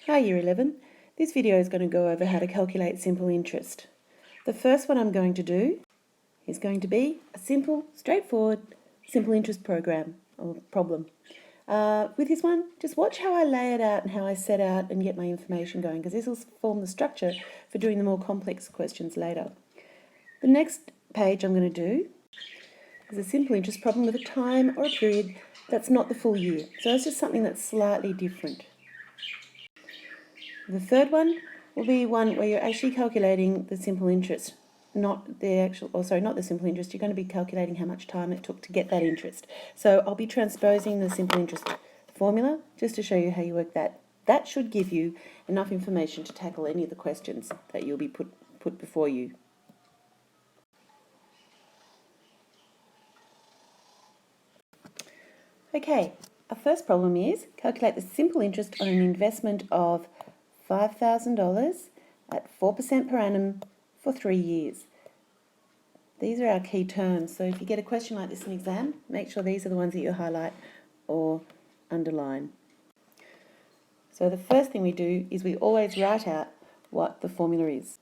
Hi Year 11. This video is going to go over how to calculate simple interest. The first one I'm going to do is going to be a simple, straightforward, simple interest program or problem. With this one, just watch how I lay it out and how I set out and get my information going, because this will form the structure for doing the more complex questions later. The next page I'm going to do is a simple interest problem with a time or a period that's not the full year. So it's just something that's slightly different. The third one will be one where you're actually calculating the simple interest, not the simple interest. You're going to be calculating how much time it took to get that interest. So I'll be transposing the simple interest formula just to show you how you work that. That should give you enough information to tackle any of the questions that you'll be put before you. Okay, our first problem is calculate the simple interest on an investment of $5,000 at 4% per annum for 3 years. These are our key terms, so if you get a question like this in exam, make sure these are the ones that you highlight or underline. So the first thing we do is we always write out what the formula is.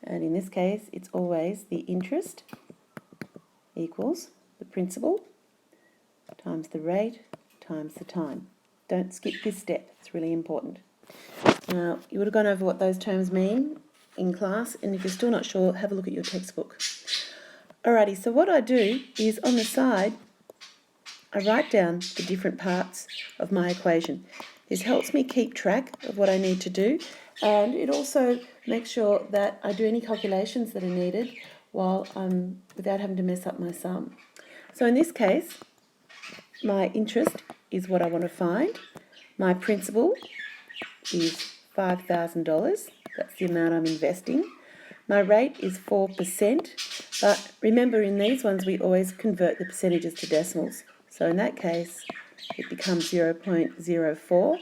And in this case, it's always the interest equals the principal times the rate times the time. Don't skip this step, it's really important. Now, you would have gone over what those terms mean in class, and if you're still not sure, have a look at your textbook. Alrighty, so what I do is on the side, I write down the different parts of my equation. This helps me keep track of what I need to do, and it also makes sure that I do any calculations that are needed while without having to mess up my sum. So in this case, my interest is what I want to find. My principal is $5,000. That's the amount I'm investing. My rate is 4%, but remember in these ones we always convert the percentages to decimals. So in that case it becomes 0.04.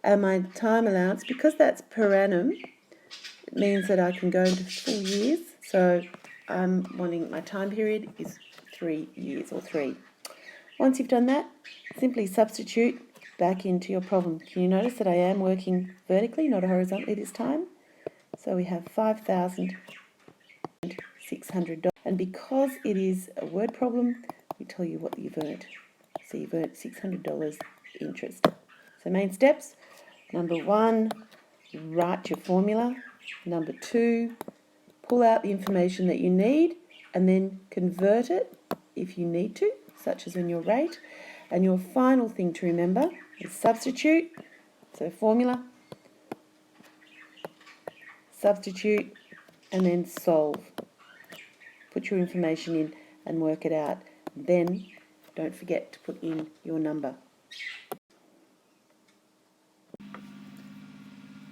And my time allowance, because that's per annum, it means that I can go into full years. So I'm wanting my time period is 3 years or 3. Once you've done that, simply substitute back into your problem. Can you notice that I am working vertically, not horizontally this time? So we have $5,600. And because it is a word problem, we tell you what you've earned. So you've earned $600 interest. So main steps, number 1, write your formula. Number 2, pull out the information that you need and then convert it if you need to, such as in your rate. And your final thing to remember is substitute. So formula, substitute, and then solve. Put your information in and work it out. Then don't forget to put in your number.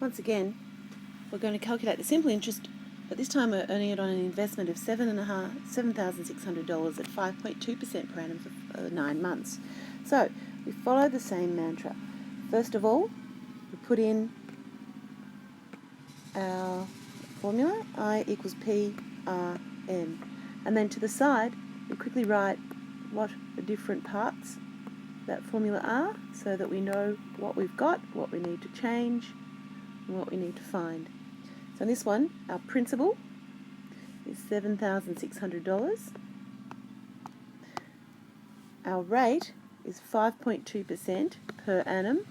Once again, we're going to calculate the simple interest, but this time we're earning it on an investment of $7,600 at 5.2% per annum for 9 months. So we follow the same mantra. First of all, we put in our formula, I equals P R M. And then to the side, we quickly write what the different parts of that formula are, so that we know what we've got, what we need to change, and what we need to find. So in this one, our principal is $7,600. Our rate is 5.2% per annum.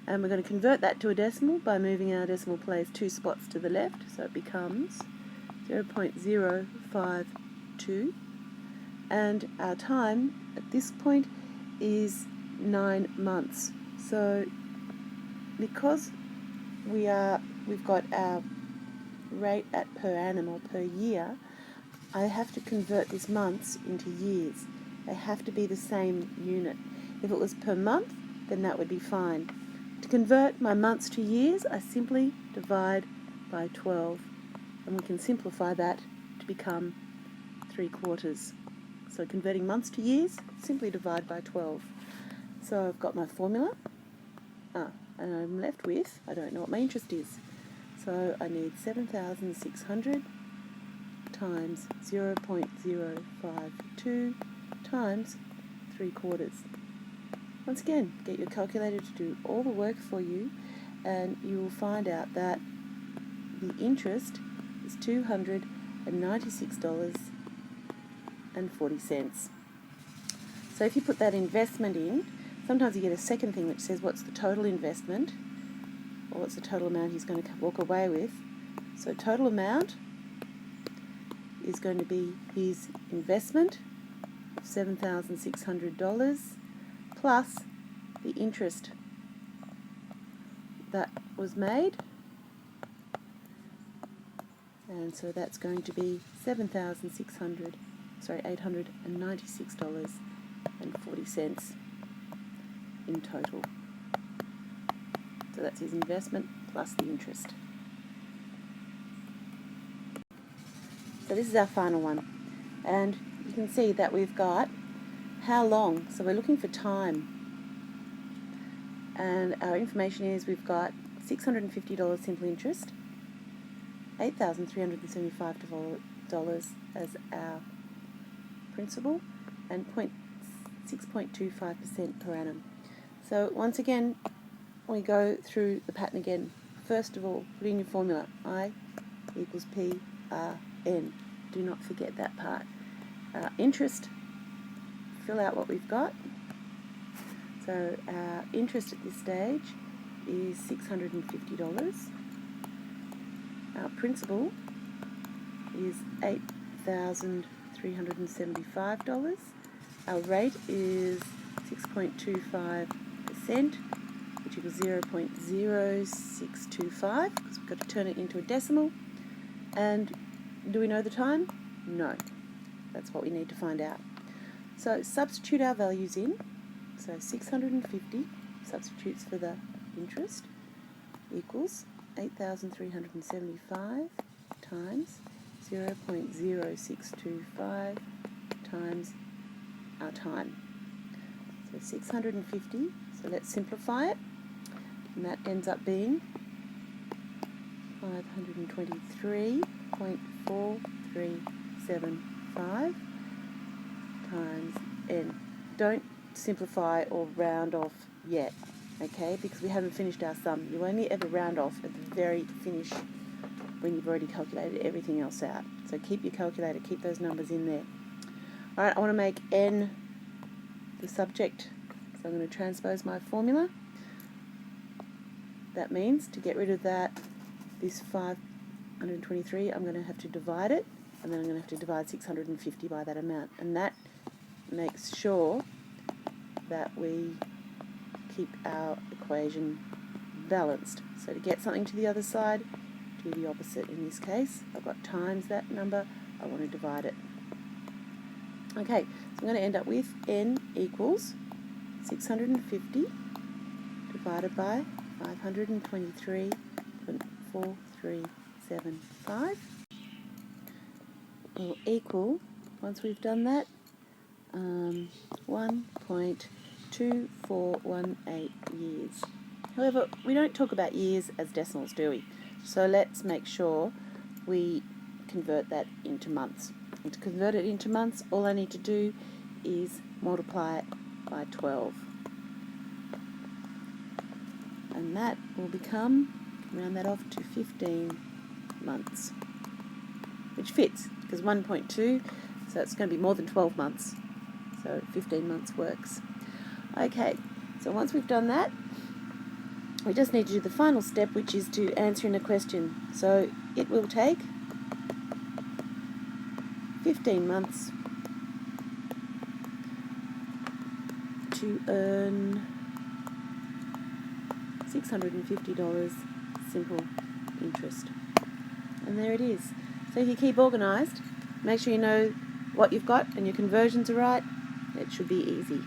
And we're going to convert that to a decimal by moving our decimal place 2 spots to the left. So it becomes 0.052. And our time at this point is 9 months. So because we've got our rate at per annum or per year, I have to convert this months into years. They have to be the same unit. If it was per month, then that would be fine. To convert my months to years, I simply divide by 12, and we can simplify that to become 3/4. So converting months to years, simply divide by 12. So I've got my formula, and I'm left with, I don't know what my interest is. So I need 7,600 times 0.052 times 3/4. Once again, get your calculator to do all the work for you, and you will find out that the interest is $296.40. So if you put that investment in, sometimes you get a second thing which says what's the total investment, or what's the total amount he's going to walk away with. So total amount is going to be his investment of $7,600 plus the interest that was made, and so that's going to be $896.40 in total. So that's his investment plus the interest. So this is our final one, and you can see that we've got how long. So we're looking for time, and our information is we've got $650 simple interest, $8,375 as our principal, and 6.25% per annum. So once again, we go through the pattern again. First of all, put in your formula, I equals P R N. Do not forget that part. Interest, fill out what we've got. So our interest at this stage is $650. Our principal is $8,375. Our rate is 6.25%, which equals 0.0625, because we've got to turn it into a decimal. And do we know the time? No. That's what we need to find out. So substitute our values in. So 650 substitutes for the interest equals 8,375 times 0.0625 times our time. So 650, so let's simplify it, and that ends up being 523.4375 times n. Don't simplify or round off yet, okay, because we haven't finished our sum. You only ever round off at the very finish when you've already calculated everything else out. So keep your calculator, keep those numbers in there. Alright, I want to make n the subject, so I'm going to transpose my formula. That means to get rid of this 523, I'm going to have to divide it, and then I'm going to have to divide 650 by that amount, and that makes sure that we keep our equation balanced. So to get something to the other side, do the opposite. In this case, I've got times that number, I want to divide it. Okay, so I'm going to end up with n equals 650 divided by 523.4375 will equal, once we've done that, 1.2418 years. However, we don't talk about years as decimals, do we? So let's make sure we convert that into months. And to convert it into months, all I need to do is multiply it by 12. And that will become, round that off to 15 months, which fits, because 1.2, so it's going to be more than 12 months. So 15 months works. Okay, so once we've done that, we just need to do the final step, which is to answer in a question. So it will take 15 months to earn $650 simple interest. And there it is. So if you keep organised, make sure you know what you've got and your conversions are right, it should be easy.